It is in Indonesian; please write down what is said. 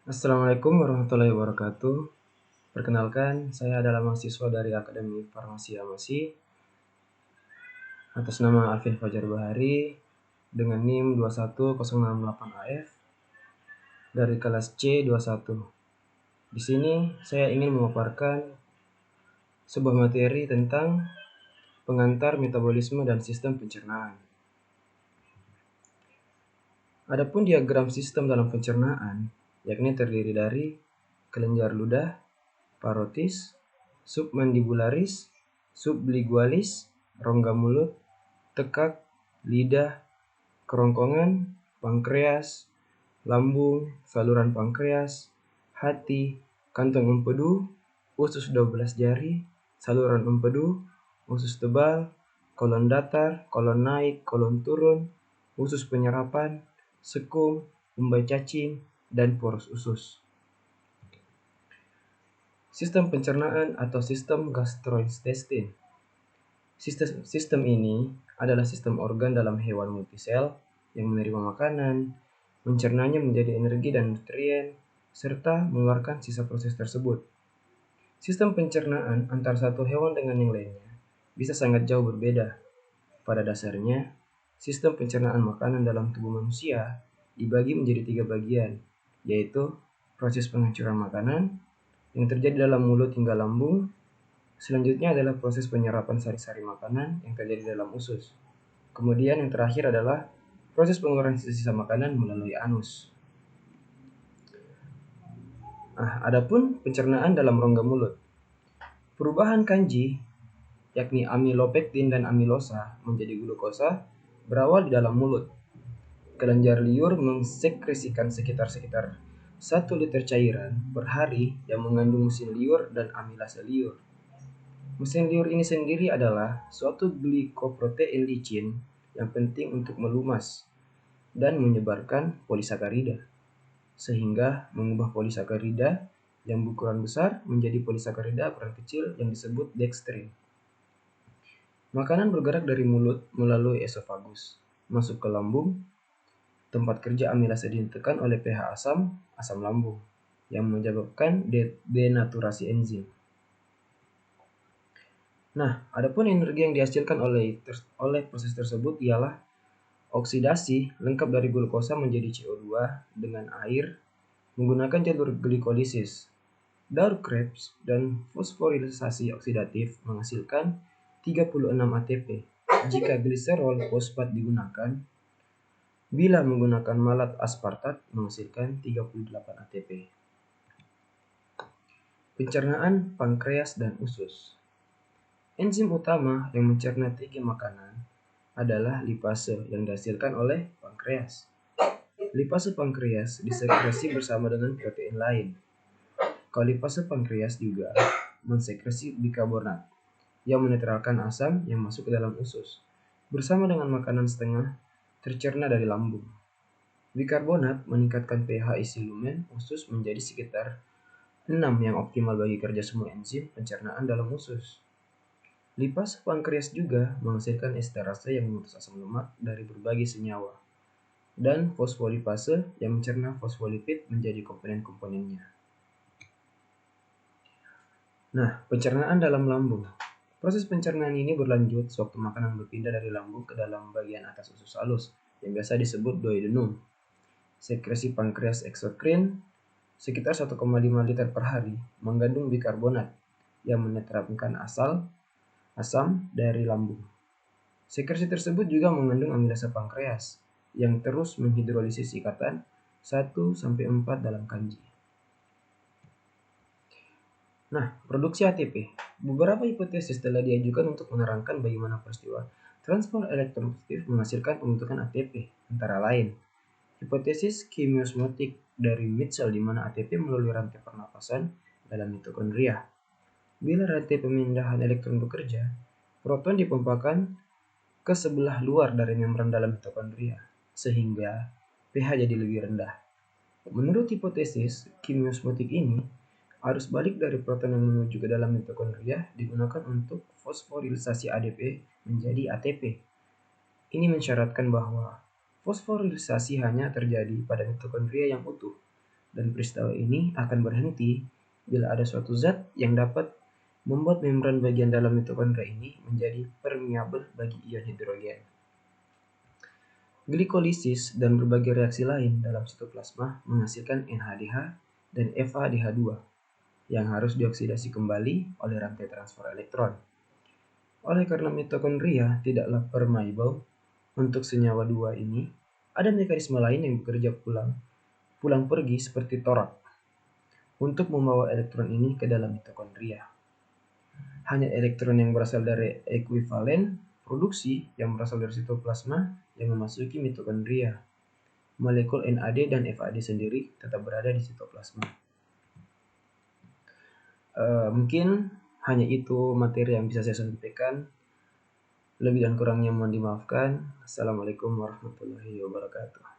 Assalamualaikum warahmatullahi wabarakatuh. Perkenalkan, saya adalah mahasiswa dari Akademi Farmasi Amasi atas nama Alvin Fajar Bahari dengan NIM 21068AF dari kelas C21. Di sini saya ingin memaparkan sebuah materi tentang pengantar metabolisme dan sistem pencernaan. Adapun diagram sistem dalam pencernaan, yakni terdiri dari kelenjar ludah, parotis, submandibularis, sublingualis, rongga mulut, tekak, lidah, kerongkongan, pankreas, lambung, saluran pankreas, hati, kantong empedu, usus 12 jari, saluran empedu, usus tebal, kolon datar, kolon naik, kolon turun, usus penyerapan, sekung, umbai cacing, dan porus usus. Sistem pencernaan atau sistem gastrointestin. Sistem ini adalah sistem organ dalam hewan multisel yang menerima makanan, mencernanya menjadi energi dan nutrien, serta mengeluarkan sisa proses tersebut. Sistem pencernaan antara satu hewan dengan yang lainnya bisa sangat jauh berbeda. Pada dasarnya, sistem pencernaan makanan dalam tubuh manusia dibagi menjadi 3 bagian, yaitu proses penghancuran makanan yang terjadi dalam mulut hingga lambung. Selanjutnya adalah proses penyerapan sari-sari makanan yang terjadi dalam usus. Kemudian yang terakhir adalah proses pengeluaran sisa-sisa makanan melalui anus. Adapun pencernaan dalam rongga mulut. Perubahan kanji, yakni amilopektin dan amilosa menjadi glukosa, berawal di dalam mulut. Kelenjar liur mensekresikan sekitar 1 liter cairan per hari yang mengandung musin liur dan amilase liur. Musin liur ini sendiri adalah suatu glikoprotein licin yang penting untuk melumas dan menyebarkan polisakarida, sehingga mengubah polisakarida yang berukuran besar menjadi polisakarida ukuran kecil yang disebut dekstrin. Makanan bergerak dari mulut melalui esofagus, masuk ke lambung, tempat kerja amilase ditekan oleh pH asam lambung, yang menyebabkan denaturasi enzim. Adapun energi yang dihasilkan oleh proses tersebut ialah oksidasi lengkap dari glukosa menjadi CO2 dengan air menggunakan jalur glikolisis. Daur-Krebs dan fosforilisasi oksidatif menghasilkan 36 ATP. Jika gliserol fosfat digunakan, bila menggunakan malat aspartat menghasilkan 38 ATP. Pencernaan pankreas dan usus. Enzim utama yang mencerna 3 makanan adalah lipase yang dihasilkan oleh pankreas. Lipase pankreas disekresi bersama dengan protein lain. Kolipase pankreas juga mensekresi bikarbonat yang menetralkan asam yang masuk ke dalam usus bersama dengan makanan setengah tercerna dari lambung. Bikarbonat meningkatkan pH isi lumen usus menjadi sekitar 6 yang optimal bagi kerja semua enzim pencernaan dalam usus. Lipase pankreas juga menghasilkan esterase yang memutus asam lemak dari berbagai senyawa, dan fosfolipase yang mencerna fosfolipid menjadi komponen-komponennya. Pencernaan dalam lambung. Proses pencernaan ini berlanjut sewaktu makanan berpindah dari lambung ke dalam bagian atas usus halus, yang biasa disebut duodenum. Sekresi pankreas eksokrin sekitar 1,5 liter per hari mengandung bikarbonat yang menetralkan asam dari lambung. Sekresi tersebut juga mengandung amilase pankreas yang terus menghidrolisis ikatan 1-4 dalam kanji. Produksi ATP. Beberapa hipotesis telah diajukan untuk menerangkan bagaimana peristiwa transfer elektron positif menghasilkan pembentukan ATP, antara lain hipotesis kimiosmotik dari Mitchell di mana ATP melalui rantai pernapasan dalam mitokondria. Bila rantai pemindahan elektron bekerja, proton dipompakan ke sebelah luar dari membran dalam mitokondria, sehingga pH jadi lebih rendah. Menurut hipotesis kimiosmotik ini, arus balik dari proton yang menuju ke dalam mitokondria digunakan untuk fosforilisasi ADP menjadi ATP. Ini mensyaratkan bahwa fosforilisasi hanya terjadi pada mitokondria yang utuh, Dan peristiwa ini akan berhenti bila ada suatu zat yang dapat membuat membran bagian dalam mitokondria ini menjadi permeabel bagi ion hidrogen. Glikolisis dan berbagai reaksi lain dalam sitoplasma menghasilkan NADH dan FADH2 yang harus dioksidasi kembali oleh rantai transfer elektron. Oleh karena mitokondria tidaklah permeabel untuk senyawa dua ini, ada mekanisme lain yang bekerja pulang pergi seperti torak untuk membawa elektron ini ke dalam mitokondria. Hanya elektron yang berasal dari ekuivalen produksi yang berasal dari sitoplasma yang memasuki mitokondria. Molekul NAD dan FAD sendiri tetap berada di sitoplasma. Mungkin hanya itu materi yang bisa saya sampaikan. Lebih dan kurangnya mohon dimaafkan. Assalamualaikum warahmatullahi wabarakatuh.